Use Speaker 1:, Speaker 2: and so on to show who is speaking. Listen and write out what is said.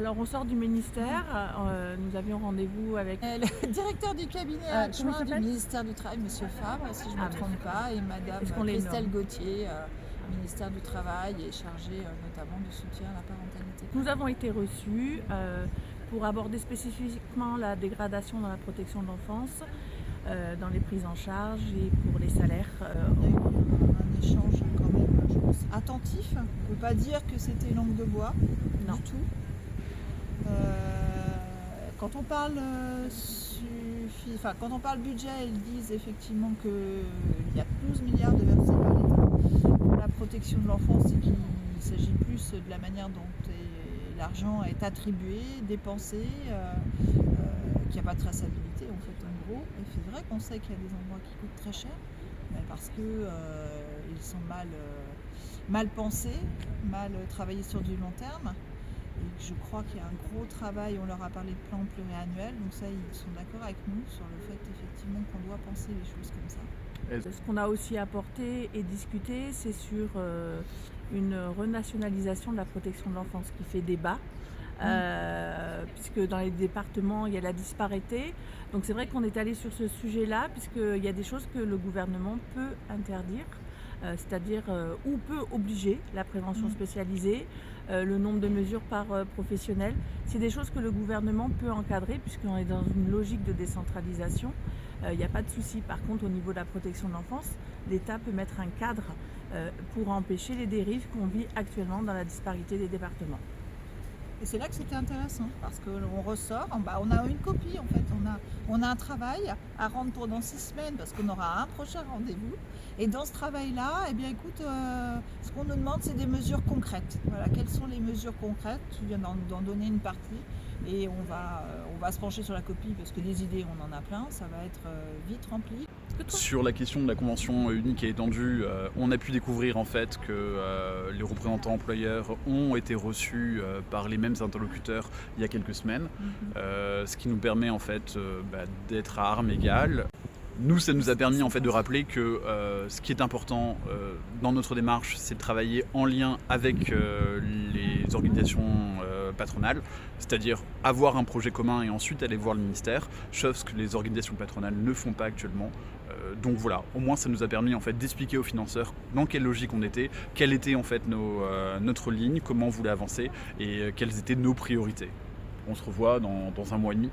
Speaker 1: Alors on sort du ministère, nous avions rendez-vous avec...
Speaker 2: Le directeur du cabinet
Speaker 1: comment
Speaker 2: adjoint
Speaker 1: il
Speaker 2: du
Speaker 1: s'appelle
Speaker 2: ministère du Travail, M. Fabre, si je ne me trompe pas, et Madame
Speaker 1: Est-ce qu'on les
Speaker 2: Christelle
Speaker 1: nomme
Speaker 2: Gauthier, ministère du Travail, est chargée notamment du soutien à la parentalité.
Speaker 1: Nous avons été reçus pour aborder spécifiquement la dégradation dans la protection de l'enfance, dans les prises en charge et pour les salaires.
Speaker 2: On a eu un échange quand même, je pense, attentif. On ne peut pas dire que c'était langue de bois,
Speaker 1: Non.
Speaker 2: du tout. Quand on parle quand on parle budget, ils disent effectivement qu'il y a 12 milliards de versés par l'État pour la protection de l'enfance et qu'il s'agit plus de la manière dont l'argent est attribué, dépensé, qu'il n'y a pas de traçabilité en fait en gros. Et c'est vrai qu'on sait qu'il y a des endroits qui coûtent très cher, mais parce qu'ils sont mal pensés, mal travaillés sur du long terme. Et je crois qu'il y a un gros travail, on leur a parlé de plan pluriannuel, donc ça ils sont d'accord avec nous sur le fait effectivement qu'on doit penser les choses comme ça.
Speaker 1: Ce qu'on a aussi apporté et discuté, c'est sur une renationalisation de la protection de l'enfance qui fait débat. Puisque dans les départements il y a la disparité, donc c'est vrai qu'on est allé sur ce sujet-là puisqu'il y a des choses que le gouvernement peut interdire, c'est-à-dire ou peut obliger la prévention spécialisée, le nombre de mesures par professionnel. C'est des choses que le gouvernement peut encadrer puisqu'on est dans une logique de décentralisation. Il n'y a pas de souci. Par contre, au niveau de la protection de l'enfance, l'État peut mettre un cadre pour empêcher les dérives qu'on vit actuellement dans la disparité des départements.
Speaker 2: Et c'est là que c'était intéressant, parce qu'on ressort, on a une copie en fait, on a un travail à rendre pendant 6 semaines, parce qu'on aura un prochain rendez-vous. Et dans ce travail-là, eh bien écoute, ce qu'on nous demande, c'est des mesures concrètes. Voilà, quelles sont les mesures concrètes? Tu viens d'en donner une partie, et on va se pencher sur la copie, parce que des idées, on en a plein, ça va être vite rempli.
Speaker 3: Sur la question de la convention unique et étendue, on a pu découvrir en fait que les représentants employeurs ont été reçus par les mêmes interlocuteurs il y a quelques semaines, ce qui nous permet en fait d'être à armes égales. Nous, ça nous a permis en fait de rappeler que ce qui est important dans notre démarche, c'est de travailler en lien avec les organisations patronales, c'est-à-dire avoir un projet commun et ensuite aller voir le ministère, chose que les organisations patronales ne font pas actuellement. Donc voilà, au moins ça nous a permis en fait d'expliquer aux financeurs dans quelle logique on était, quelle était en fait notre ligne, comment on voulait avancer et quelles étaient nos priorités. On se revoit dans un mois et demi.